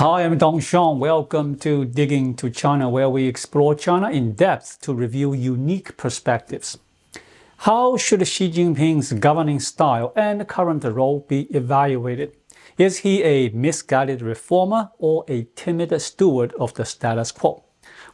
Hi, I'm Deng Xiaoping. Welcome to Digging to China, where we explore China in depth to review unique perspectives. How should Xi Jinping's governing style and current role be evaluated? Is he a misguided reformer or a timid steward of the status quo?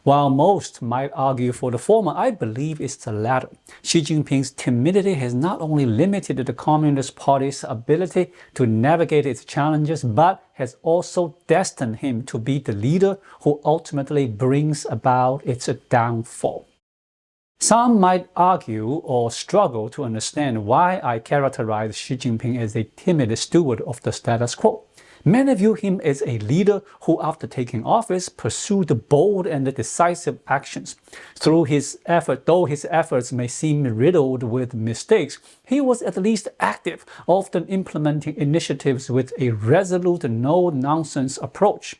While most might argue for the former, I believe it's the latter. Xi Jinping's timidity has not only limited the Communist Party's ability to navigate its challenges, but has also destined him to be the leader who ultimately brings about its downfall. Some might argue or struggle to understand why I characterize Xi Jinping as a timid steward of the status quo. Many view him as a leader who, after taking office, pursued bold and decisive actions. Though his efforts may seem riddled with mistakes, he was at least active, often implementing initiatives with a resolute, no-nonsense approach.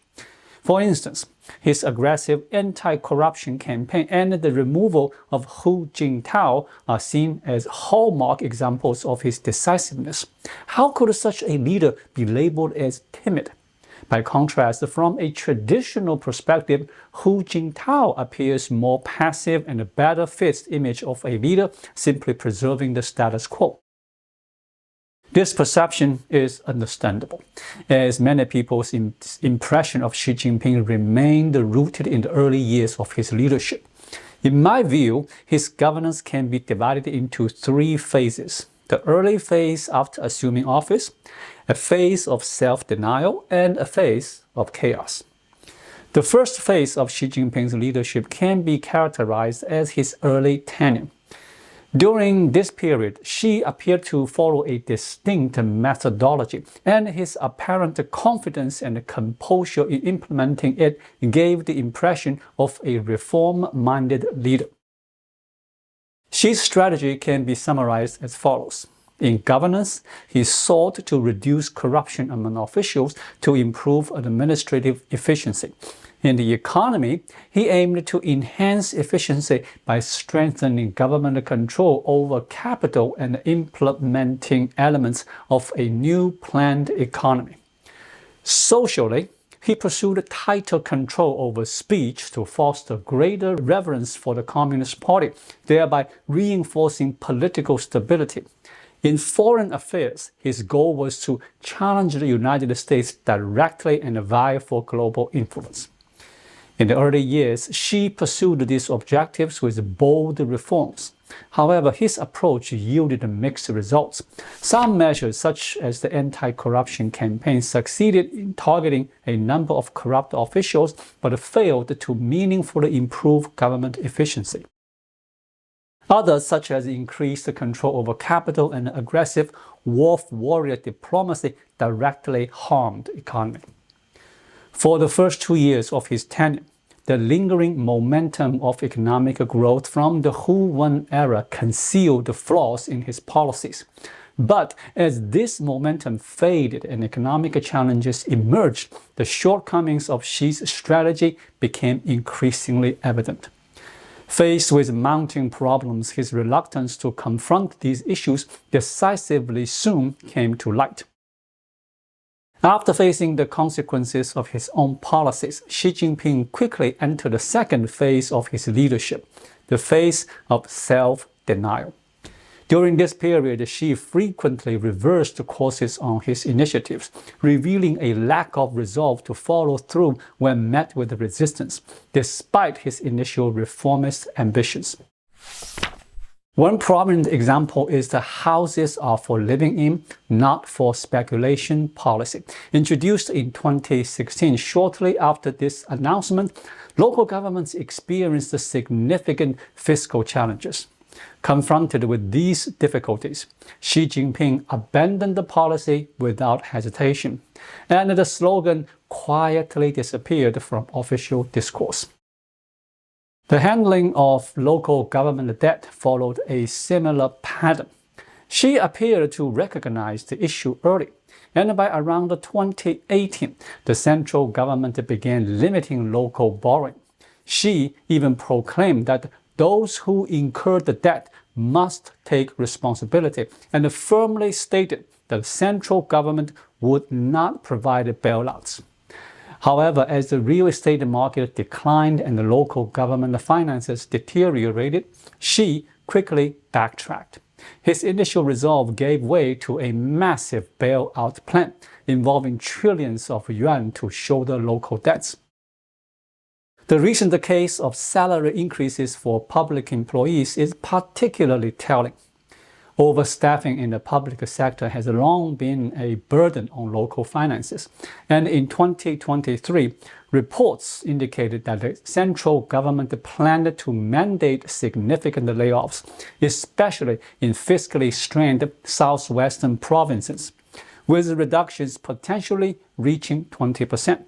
For instance, his aggressive anti-corruption campaign and the removal of Hu Jintao are seen as hallmark examples of his decisiveness. How could such a leader be labeled as timid? By contrast, from a traditional perspective, Hu Jintao appears more passive and better fits the image of a leader simply preserving the status quo. This perception is understandable, as many people's impression of Xi Jinping remained rooted in the early years of his leadership. In my view, his governance can be divided into three phases: the early phase after assuming office, a phase of self-denial, and a phase of chaos. The first phase of Xi Jinping's leadership can be characterized as his early tenure. During this period, Xi appeared to follow a distinct methodology, and his apparent confidence and composure in implementing it gave the impression of a reform-minded leader. Xi's strategy can be summarized as follows. In governance, he sought to reduce corruption among officials to improve administrative efficiency. In the economy, he aimed to enhance efficiency by strengthening government control over capital and implementing elements of a new planned economy. Socially, he pursued tighter control over speech to foster greater reverence for the Communist Party, thereby reinforcing political stability. In foreign affairs, his goal was to challenge the United States directly and vie for global influence. In the early years, Xi pursued these objectives with bold reforms. However, his approach yielded mixed results. Some measures, such as the anti-corruption campaign, succeeded in targeting a number of corrupt officials, but failed to meaningfully improve government efficiency. Others, such as increased control over capital and aggressive warrior diplomacy, directly harmed the economy. For the first 2 years of his tenure, the lingering momentum of economic growth from the Hu I era concealed the flaws in his policies. But as this momentum faded and economic challenges emerged, the shortcomings of Xi's strategy became increasingly evident. Faced with mounting problems, his reluctance to confront these issues decisively soon came to light. After facing the consequences of his own policies, Xi Jinping quickly entered the second phase of his leadership, the phase of self-denial. During this period, Xi frequently reversed courses on his initiatives, revealing a lack of resolve to follow through when met with resistance, despite his initial reformist ambitions. One prominent example is the houses are for living in, not for speculation policy. Introduced in 2016, shortly after this announcement, local governments experienced significant fiscal challenges. Confronted with these difficulties, Xi Jinping abandoned the policy without hesitation, and the slogan quietly disappeared from official discourse. The handling of local government debt followed a similar pattern. Xi appeared to recognize the issue early, and by around 2018, the central government began limiting local borrowing. Xi even proclaimed that those who incurred the debt must take responsibility, and firmly stated that the central government would not provide bailouts. However, as the real estate market declined and the local government finances deteriorated, Xi quickly backtracked. His initial resolve gave way to a massive bailout plan involving trillions of yuan to shoulder local debts. The recent case of salary increases for public employees is particularly telling. Overstaffing in the public sector has long been a burden on local finances, and in 2023, reports indicated that the central government planned to mandate significant layoffs, especially in fiscally strained southwestern provinces, with reductions potentially reaching 20%.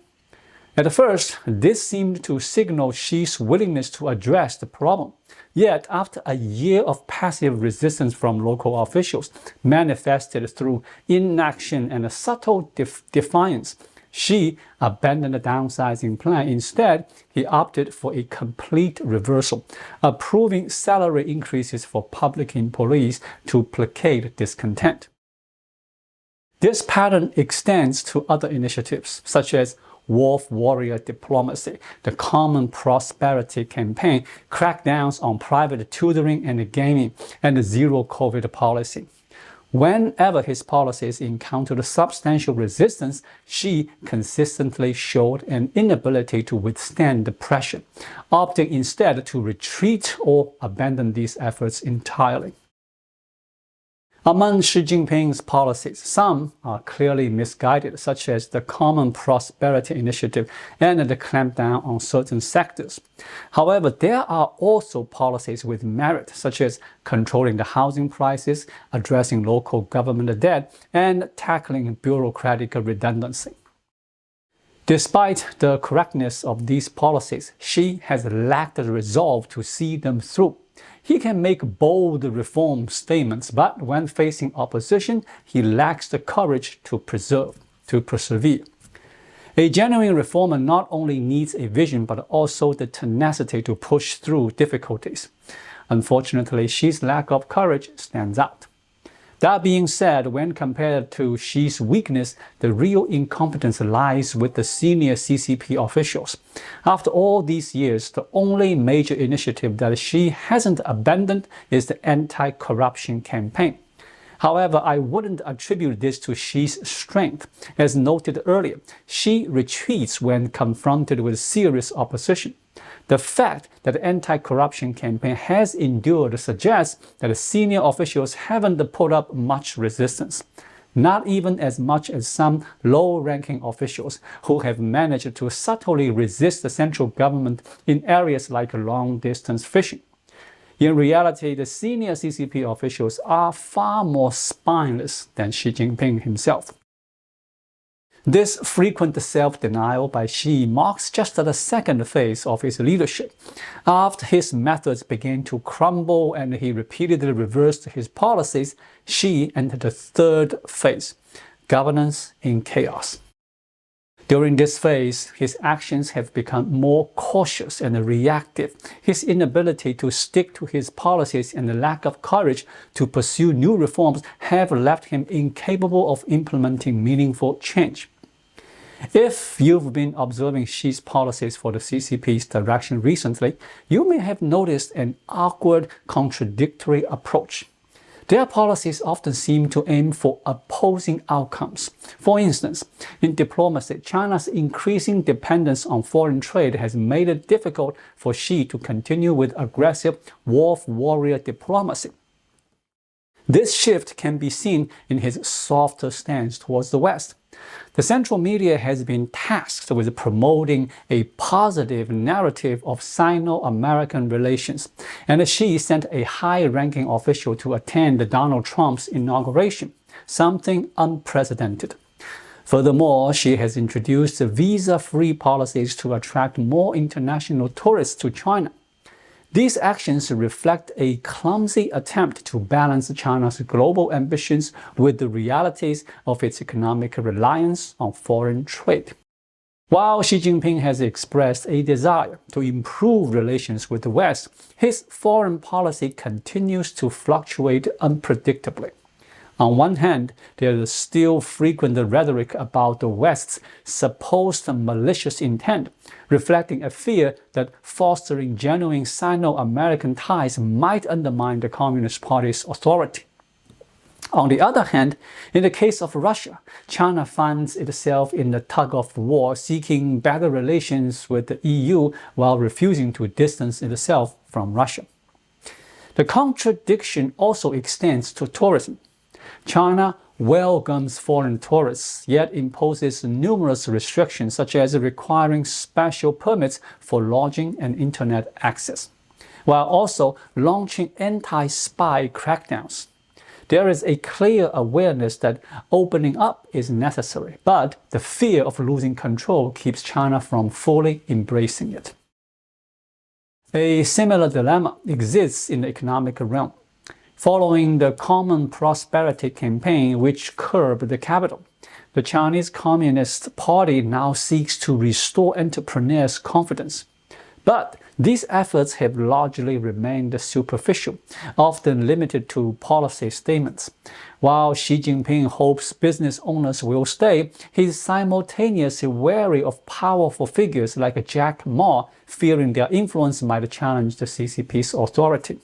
At first, this seemed to signal Xi's willingness to address the problem. Yet, after a year of passive resistance from local officials, manifested through inaction and a subtle defiance, Xi abandoned the downsizing plan. Instead, he opted for a complete reversal, approving salary increases for public employees to placate discontent. This pattern extends to other initiatives, such as Wolf Warrior Diplomacy, the Common Prosperity Campaign, crackdowns on private tutoring and gaming, and the Zero COVID policy. Whenever his policies encountered substantial resistance, Xi consistently showed an inability to withstand the pressure, opting instead to retreat or abandon these efforts entirely. Among Xi Jinping's policies, some are clearly misguided, such as the Common Prosperity Initiative and the clampdown on certain sectors. However, there are also policies with merit, such as controlling the housing prices, addressing local government debt, and tackling bureaucratic redundancy. Despite the correctness of these policies, Xi has lacked the resolve to see them through. He can make bold reform statements, but when facing opposition, he lacks the courage to persevere. A genuine reformer not only needs a vision, but also the tenacity to push through difficulties. Unfortunately, Xi's lack of courage stands out. That being said, when compared to Xi's weakness, the real incompetence lies with the senior CCP officials. After all these years, the only major initiative that Xi hasn't abandoned is the anti-corruption campaign. However, I wouldn't attribute this to Xi's strength. As noted earlier, Xi retreats when confronted with serious opposition. The fact that the anti-corruption campaign has endured suggests that the senior officials haven't put up much resistance, not even as much as some low-ranking officials who have managed to subtly resist the central government in areas like long-distance fishing. In reality, the senior CCP officials are far more spineless than Xi Jinping himself. This frequent self-denial by Xi marks just the second phase of his leadership. After his methods began to crumble and he repeatedly reversed his policies, Xi entered the third phase, governance in chaos. During this phase, his actions have become more cautious and reactive. His inability to stick to his policies and the lack of courage to pursue new reforms have left him incapable of implementing meaningful change. If you've been observing Xi's policies for the CCP's direction recently, you may have noticed an awkward, contradictory approach. Their policies often seem to aim for opposing outcomes. For instance, in diplomacy, China's increasing dependence on foreign trade has made it difficult for Xi to continue with aggressive wolf warrior diplomacy. This shift can be seen in his softer stance towards the West. The central media has been tasked with promoting a positive narrative of Sino-American relations, and Xi sent a high-ranking official to attend Donald Trump's inauguration, something unprecedented. Furthermore, Xi has introduced visa-free policies to attract more international tourists to China. These actions reflect a clumsy attempt to balance China's global ambitions with the realities of its economic reliance on foreign trade. While Xi Jinping has expressed a desire to improve relations with the West, his foreign policy continues to fluctuate unpredictably. On one hand, there is still frequent rhetoric about the West's supposed malicious intent, reflecting a fear that fostering genuine Sino-American ties might undermine the Communist Party's authority. On the other hand, in the case of Russia, China finds itself in a tug-of-war seeking better relations with the EU while refusing to distance itself from Russia. The contradiction also extends to tourism. China welcomes foreign tourists, yet imposes numerous restrictions such as requiring special permits for lodging and internet access, while also launching anti-spy crackdowns. There is a clear awareness that opening up is necessary, but the fear of losing control keeps China from fully embracing it. A similar dilemma exists in the economic realm. Following the Common Prosperity Campaign, which curbed the capital, the Chinese Communist Party now seeks to restore entrepreneurs' confidence. But these efforts have largely remained superficial, often limited to policy statements. While Xi Jinping hopes business owners will stay, he is simultaneously wary of powerful figures like Jack Ma, fearing their influence might challenge the CCP's authority.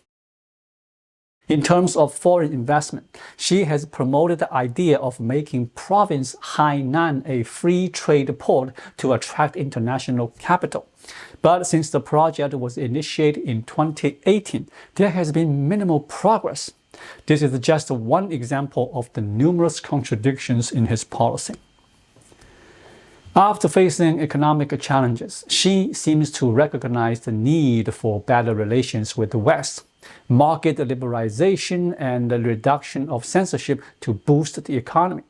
In terms of foreign investment, Xi has promoted the idea of making province Hainan a free trade port to attract international capital. But since the project was initiated in 2018, there has been minimal progress. This is just one example of the numerous contradictions in his policy. After facing economic challenges, Xi seems to recognize the need for better relations with the West, market liberalization, and the reduction of censorship to boost the economy.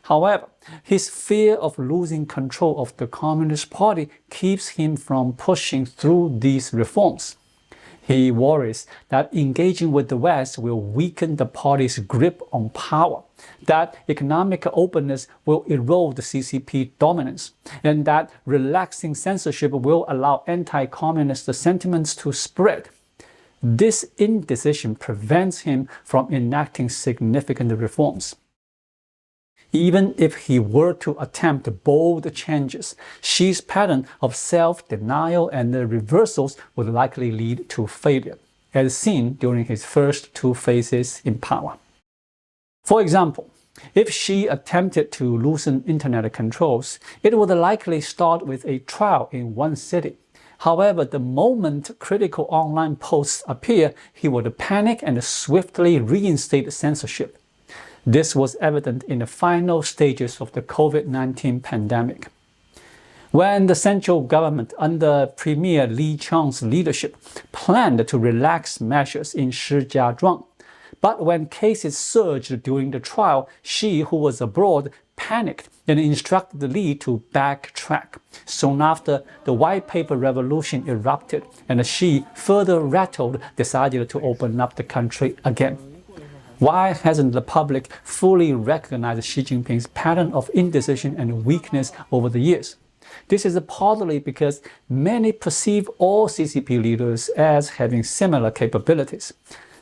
However, his fear of losing control of the Communist Party keeps him from pushing through these reforms. He worries that engaging with the West will weaken the party's grip on power, that economic openness will erode the CCP dominance, and that relaxing censorship will allow anti-communist sentiments to spread. This indecision prevents him from enacting significant reforms. Even if he were to attempt bold changes, Xi's pattern of self-denial and reversals would likely lead to failure, as seen during his first 2 phases in power. For example, if Xi attempted to loosen internet controls, it would likely start with a trial in one city. However, the moment critical online posts appear, he would panic and swiftly reinstate censorship. This was evident in the final stages of the COVID-19 pandemic. When the central government, under Premier Li Qiang's leadership, planned to relax measures in Shijiazhuang, but when cases surged during the trial, Xi, who was abroad, panicked and instructed Li to backtrack. Soon after, the white paper revolution erupted, and Xi, further rattled, decided to open up the country again. Why hasn't the public fully recognized Xi Jinping's pattern of indecision and weakness over the years? This is partly because many perceive all CCP leaders as having similar capabilities.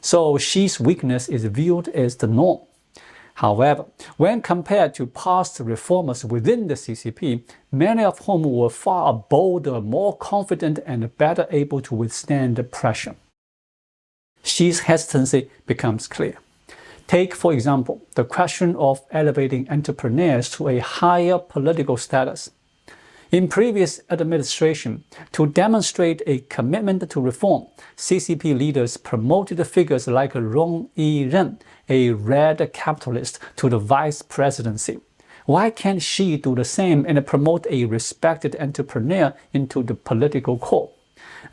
So Xi's weakness is viewed as the norm. However, when compared to past reformers within the CCP, many of whom were far bolder, more confident, and better able to withstand the pressure, Xi's hesitancy becomes clear. Take, for example, the question of elevating entrepreneurs to a higher political status. In previous administration, to demonstrate a commitment to reform, CCP leaders promoted figures like Rong Yiren, a red capitalist, to the vice presidency. Why can't Xi do the same and promote a respected entrepreneur into the political core?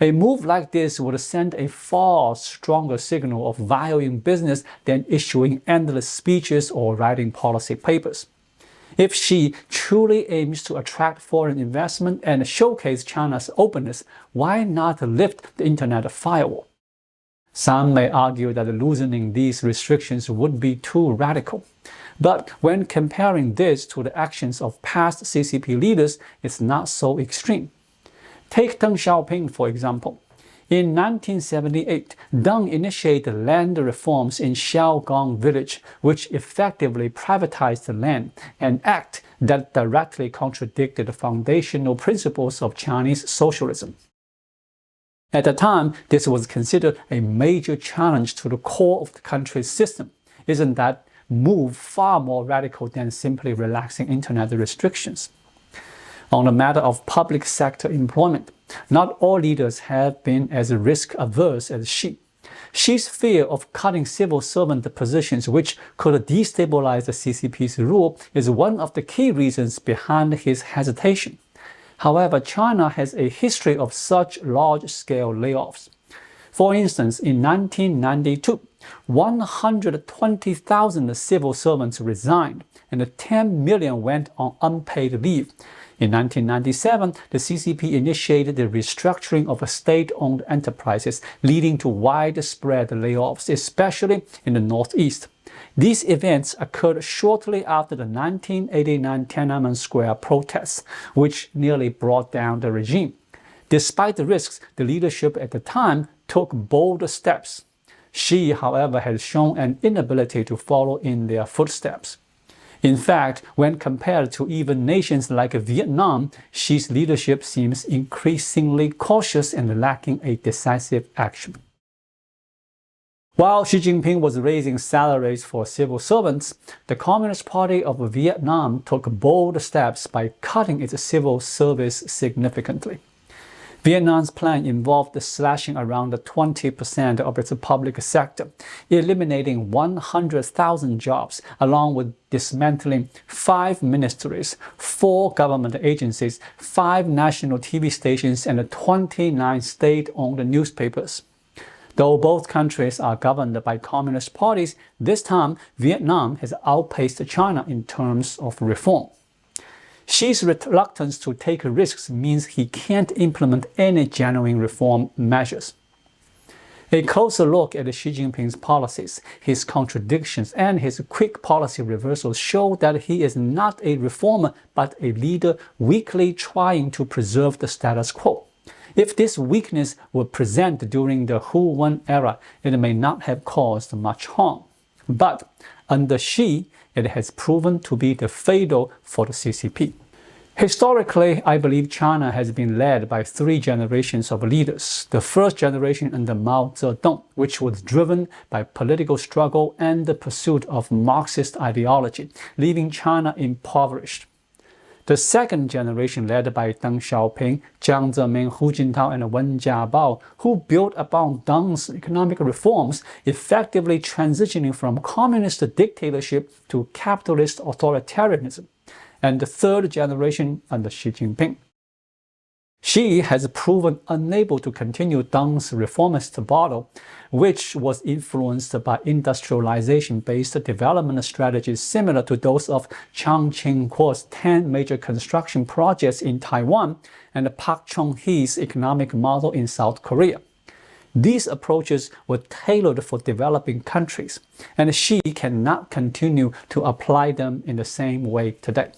A move like this would send a far stronger signal of valuing business than issuing endless speeches or writing policy papers. If Xi truly aims to attract foreign investment and showcase China's openness, why not lift the internet firewall? Some may argue that loosening these restrictions would be too radical. But when comparing this to the actions of past CCP leaders, it's not so extreme. Take Deng Xiaoping, for example. In 1978, Deng initiated land reforms in Xiaogong village, which effectively privatized the land, an act that directly contradicted the foundational principles of Chinese socialism. At the time, this was considered a major challenge to the core of the country's system. Isn't that move far more radical than simply relaxing internet restrictions? On the matter of public sector employment, not all leaders have been as risk-averse as Xi. Xi's fear of cutting civil servant positions, which could destabilize the CCP's rule, is one of the key reasons behind his hesitation. However, China has a history of such large-scale layoffs. For instance, in 1992, 120,000 civil servants resigned, and 10 million went on unpaid leave. In 1997, the CCP initiated the restructuring of state-owned enterprises, leading to widespread layoffs, especially in the Northeast. These events occurred shortly after the 1989 Tiananmen Square protests, which nearly brought down the regime. Despite the risks, the leadership at the time took bold steps. Xi, however, has shown an inability to follow in their footsteps. In fact, when compared to even nations like Vietnam, Xi's leadership seems increasingly cautious and lacking a decisive action. While Xi Jinping was raising salaries for civil servants, the Communist Party of Vietnam took bold steps by cutting its civil service significantly. Vietnam's plan involved slashing around 20% of its public sector, eliminating 100,000 jobs, along with dismantling 5 ministries, 4 government agencies, 5 national TV stations, and 29 state-owned newspapers. Though both countries are governed by communist parties, this time Vietnam has outpaced China in terms of reform. Xi's reluctance to take risks means he can't implement any genuine reform measures. A closer look at Xi Jinping's policies, his contradictions, and his quick policy reversals show that he is not a reformer but a leader weakly trying to preserve the status quo. If this weakness were present during the Hu Wen era, it may not have caused much harm. But under Xi, it has proven to be fatal for the CCP. Historically, I believe China has been led by 3 generations of leaders. The first generation under Mao Zedong, which was driven by political struggle and the pursuit of Marxist ideology, leaving China impoverished. The second generation led by Deng Xiaoping, Jiang Zemin, Hu Jintao, and Wen Jiabao, who built upon Deng's economic reforms, effectively transitioning from communist dictatorship to capitalist authoritarianism. And the third generation under Xi Jinping. Xi has proven unable to continue Deng's reformist model, which was influenced by industrialization-based development strategies similar to those of Ching-kuo's 10 major construction projects in Taiwan and Park Chung-hee's economic model in South Korea. These approaches were tailored for developing countries, and Xi cannot continue to apply them in the same way today.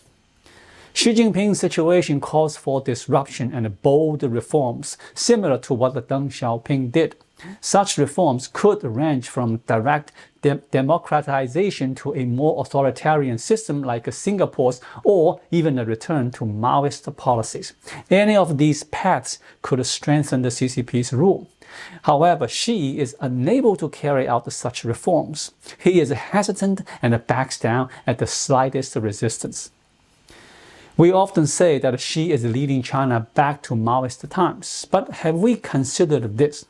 Xi Jinping's situation calls for disruption and bold reforms, similar to what Deng Xiaoping did. Such reforms could range from direct democratization to a more authoritarian system like Singapore's, or even a return to Maoist policies. Any of these paths could strengthen the CCP's rule. However, Xi is unable to carry out such reforms. He is hesitant and backs down at the slightest resistance. We often say that Xi is leading China back to Maoist times, but have we considered this?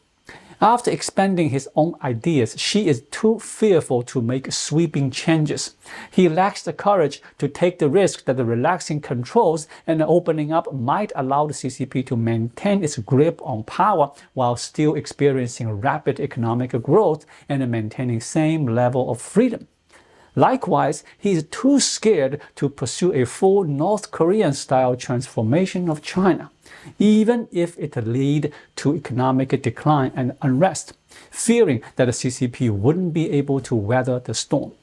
After expanding his own ideas, Xi is too fearful to make sweeping changes. He lacks the courage to take the risk that the relaxing controls and opening up might allow the CCP to maintain its grip on power while still experiencing rapid economic growth and maintaining same level of freedom. Likewise, he is too scared to pursue a full North Korean-style transformation of China, even if it lead to economic decline and unrest, fearing that the CCP wouldn't be able to weather the storm.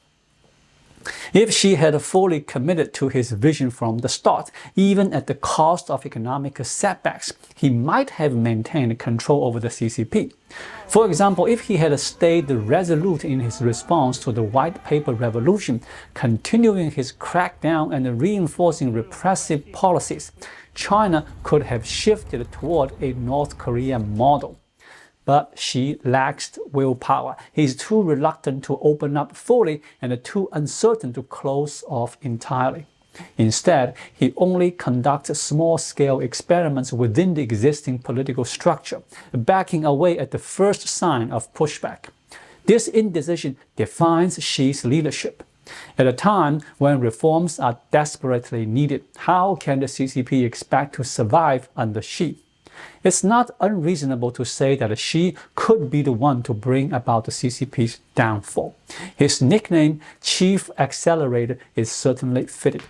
If Xi had fully committed to his vision from the start, even at the cost of economic setbacks, he might have maintained control over the CCP. For example, if he had stayed resolute in his response to the White Paper Revolution, continuing his crackdown and reinforcing repressive policies, China could have shifted toward a North Korean model. But Xi lacks willpower. He is too reluctant to open up fully and too uncertain to close off entirely. Instead, he only conducts small-scale experiments within the existing political structure, backing away at the first sign of pushback. This indecision defines Xi's leadership. At a time when reforms are desperately needed, how can the CCP expect to survive under Xi? It's not unreasonable to say that Xi could be the one to bring about the CCP's downfall. His nickname, Chief Accelerator, is certainly fitted.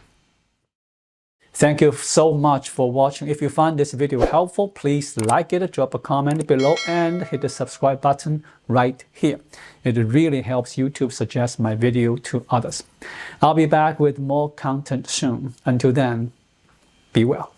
Thank you so much for watching. If you find this video helpful, please like it, drop a comment below, and hit the subscribe button right here. It really helps YouTube suggest my video to others. I'll be back with more content soon. Until then, be well.